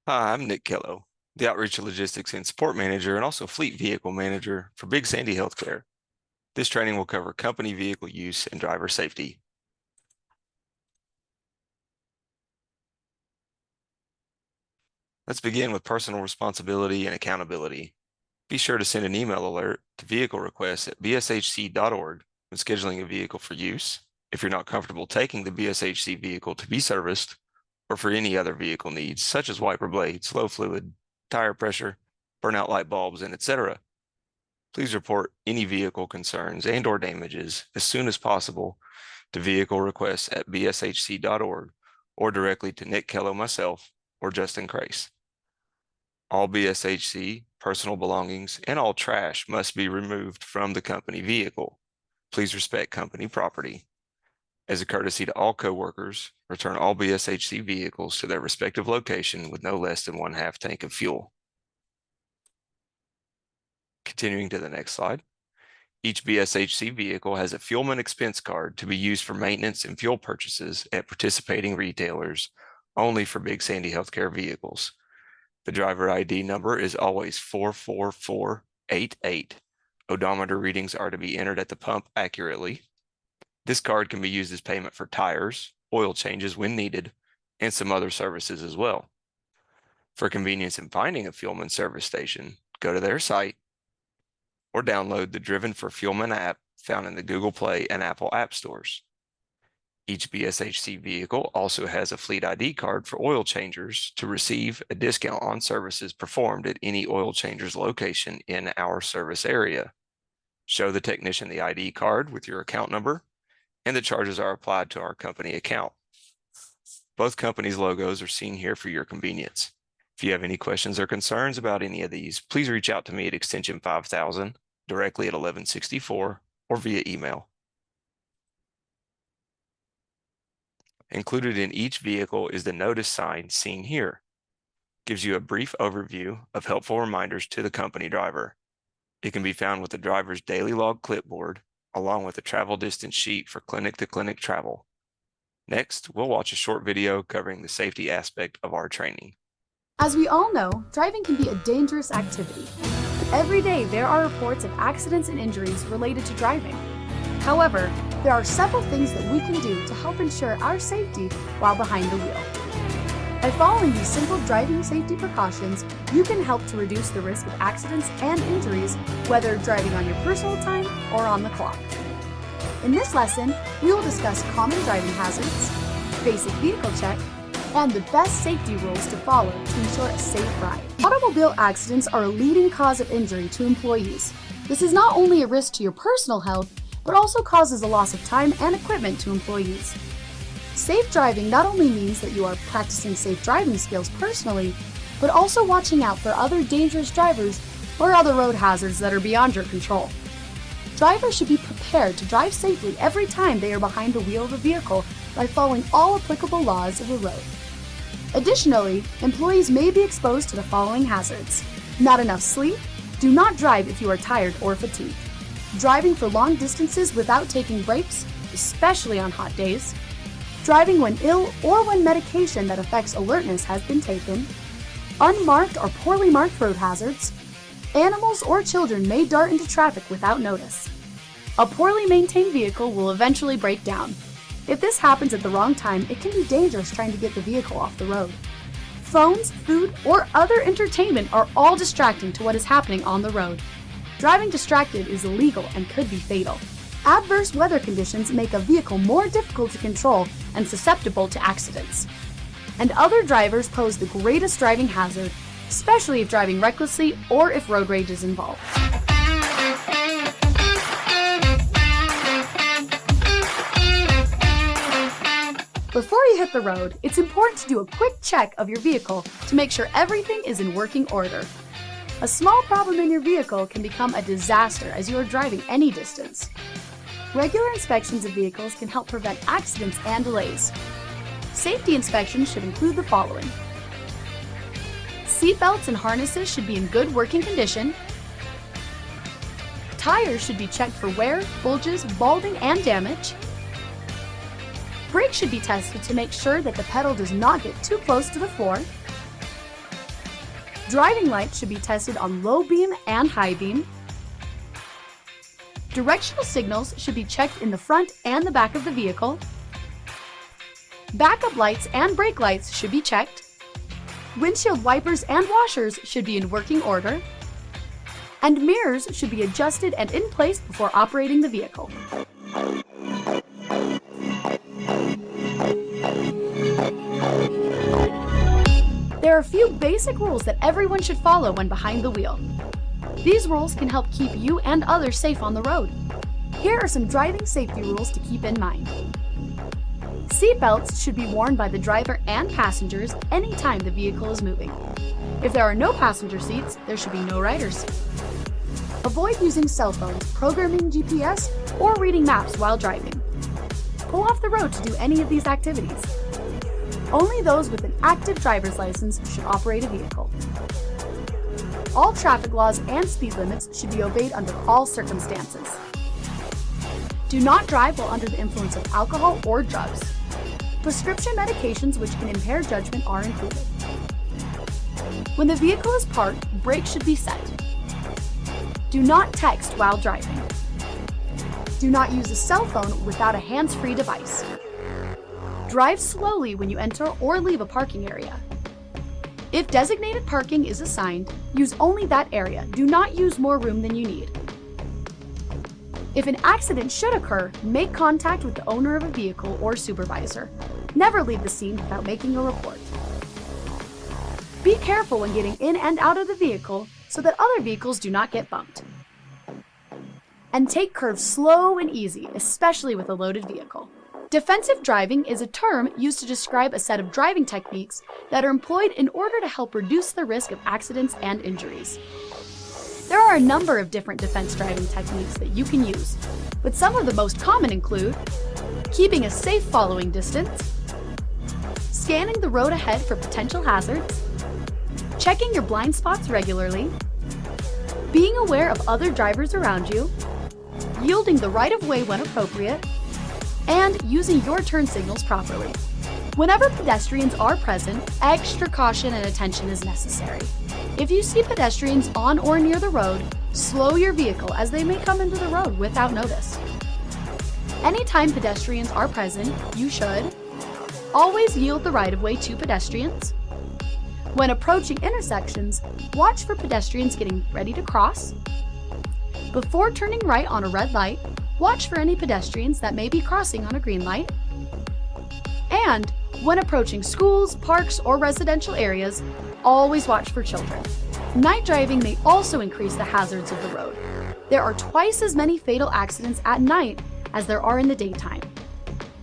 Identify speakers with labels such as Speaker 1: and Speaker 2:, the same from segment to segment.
Speaker 1: Hi, I'm Nick Kello, the Outreach Logistics and Support Manager and also Fleet Vehicle Manager for Big Sandy Healthcare. This training will cover company vehicle use and driver safety. Let's begin with personal responsibility and accountability. Be sure to send an email alert to vehicle requests at bshc.org when scheduling a vehicle for use. If you're not comfortable taking the BSHC vehicle to be serviced, or for any other vehicle needs, such as wiper blades, low fluid, tire pressure, burnout light bulbs, and etc., please report any vehicle concerns and/or damages as soon as possible to vehicle requests at bshc.org or directly to Nick Kello, myself, or Justin Crace. All BSHC personal belongings and all trash must be removed from the company vehicle. Please respect company property. As a courtesy to all coworkers, return all BSHC vehicles to their respective location with no less than 1/2 tank of fuel. Continuing to the next slide. Each BSHC vehicle has a fuelman expense card to be used for maintenance and fuel purchases at participating retailers only for Big Sandy Healthcare vehicles. The driver ID number is always 44488. Odometer readings are to be entered at the pump accurately. This card can be used as payment for tires, oil changes when needed, and some other services as well. For convenience in finding a fuelman service station, go to their site or download the Driven for Fuelman app found in the Google Play and Apple app stores. Each BSHC vehicle also has a fleet ID card for oil changers to receive a discount on services performed at any oil changer's location in our service area. Show the technician the ID card with your account number, and the charges are applied to our company account. Both companies' logos are seen here for your convenience. If you have any questions or concerns about any of these, please reach out to me at extension 5000, directly at 1164, or via email. Included in each vehicle is the notice sign seen here. Gives you a brief overview of helpful reminders to the company driver. It can be found with the driver's daily log clipboard, along with a travel distance sheet for clinic-to-clinic travel. Next, we'll watch a short video covering the safety aspect of our training.
Speaker 2: As we all know, driving can be a dangerous activity. Every day there are reports of accidents and injuries related to driving. However, there are several things that we can do to help ensure our safety while behind the wheel. By following these simple driving safety precautions, you can help to reduce the risk of accidents and injuries, whether driving on your personal time or on the clock. In this lesson, we will discuss common driving hazards, basic vehicle check, and the best safety rules to follow to ensure a safe ride. Automobile accidents are a leading cause of injury to employees. This is not only a risk to your personal health, but also causes a loss of time and equipment to employees. Safe driving not only means that you are practicing safe driving skills personally, but also watching out for other dangerous drivers or other road hazards that are beyond your control. Drivers should be prepared to drive safely every time they are behind the wheel of a vehicle by following all applicable laws of the road. Additionally, employees may be exposed to the following hazards: not enough sleep, do not drive if you are tired or fatigued, driving for long distances without taking breaks, especially on hot days, driving when ill or when medication that affects alertness has been taken, unmarked or poorly marked road hazards, animals or children may dart into traffic without notice. A poorly maintained vehicle will eventually break down. If this happens at the wrong time, it can be dangerous trying to get the vehicle off the road. Phones, food, or other entertainment are all distracting to what is happening on the road. Driving distracted is illegal and could be fatal. Adverse weather conditions make a vehicle more difficult to control and susceptible to accidents. And other drivers pose the greatest driving hazard, especially if driving recklessly or if road rage is involved. Before you hit the road, it's important to do a quick check of your vehicle to make sure everything is in working order. A small problem in your vehicle can become a disaster as you are driving any distance. Regular inspections of vehicles can help prevent accidents and delays. Safety inspections should include the following: seat belts and harnesses should be in good working condition. Tires should be checked for wear, bulges, balding, and damage. Brakes should be tested to make sure that the pedal does not get too close to the floor. Driving lights should be tested on low beam and high beam. Directional signals should be checked in the front and the back of the vehicle. Backup lights and brake lights should be checked. Windshield wipers and washers should be in working order. And mirrors should be adjusted and in place before operating the vehicle. There are a few basic rules that everyone should follow when behind the wheel. These rules can help keep you and others safe on the road. Here are some driving safety rules to keep in mind. Seatbelts should be worn by the driver and passengers anytime the vehicle is moving. If there are no passenger seats, there should be no riders. Avoid using cell phones, programming GPS, or reading maps while driving. Pull off the road to do any of these activities. Only those with an active driver's license should operate a vehicle. All traffic laws and speed limits should be obeyed under all circumstances. Do not drive while under the influence of alcohol or drugs. Prescription medications which can impair judgment are included. When the vehicle is parked, brakes should be set. Do not text while driving. Do not use a cell phone without a hands-free device. Drive slowly when you enter or leave a parking area. If designated parking is assigned, use only that area. Do not use more room than you need. If an accident should occur, make contact with the owner of a vehicle or supervisor. Never leave the scene without making a report. Be careful when getting in and out of the vehicle so that other vehicles do not get bumped. And take curves slow and easy, especially with a loaded vehicle. Defensive driving is a term used to describe a set of driving techniques that are employed in order to help reduce the risk of accidents and injuries. There are a number of different defense driving techniques that you can use, but some of the most common include keeping a safe following distance, scanning the road ahead for potential hazards, checking your blind spots regularly, being aware of other drivers around you, yielding the right of way when appropriate, and using your turn signals properly. Whenever pedestrians are present, extra caution and attention is necessary. If you see pedestrians on or near the road, slow your vehicle as they may come into the road without notice. Anytime pedestrians are present, you should always yield the right-of-way to pedestrians. When approaching intersections, watch for pedestrians getting ready to cross. Before turning right on a red light, watch for any pedestrians that may be crossing on a green light. And when approaching schools, parks, or residential areas, always watch for children. Night driving may also increase the hazards of the road. There are twice as many fatal accidents at night as there are in the daytime.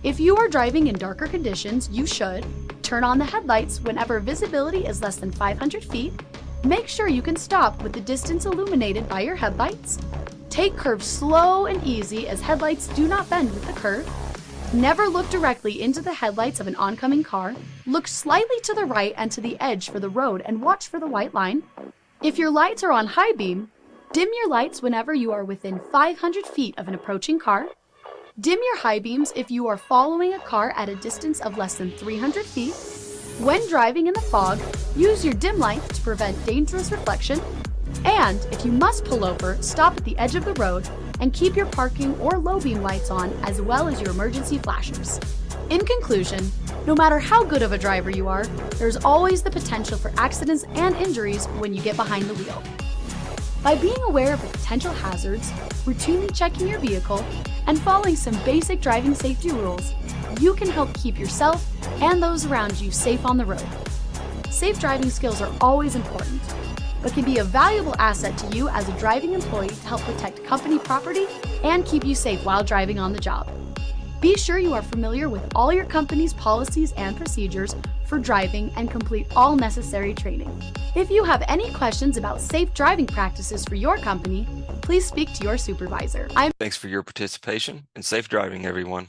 Speaker 2: If you are driving in darker conditions, you should turn on the headlights whenever visibility is less than 500 feet. Make sure you can stop with the distance illuminated by your headlights. Take curves slow and easy as headlights do not bend with the curve. Never look directly into the headlights of an oncoming car. Look slightly to the right and to the edge for the road and watch for the white line. If your lights are on high beam, dim your lights whenever you are within 500 feet of an approaching car. Dim your high beams if you are following a car at a distance of less than 300 feet. When driving in the fog, use your dim lights to prevent dangerous reflection. And if you must pull over, stop at the edge of the road and keep your parking or low beam lights on as well as your emergency flashers. In conclusion, no matter how good of a driver you are, there's always the potential for accidents and injuries when you get behind the wheel. By being aware of the potential hazards, routinely checking your vehicle, and following some basic driving safety rules, you can help keep yourself and those around you safe on the road. Safe driving skills are always important, but can be a valuable asset to you as a driving employee to help protect company property and keep you safe while driving on the job. Be sure you are familiar with all your company's policies and procedures for driving and complete all necessary training. If you have any questions about safe driving practices for your company, please speak to your supervisor.
Speaker 1: Thanks for your participation and safe driving, everyone.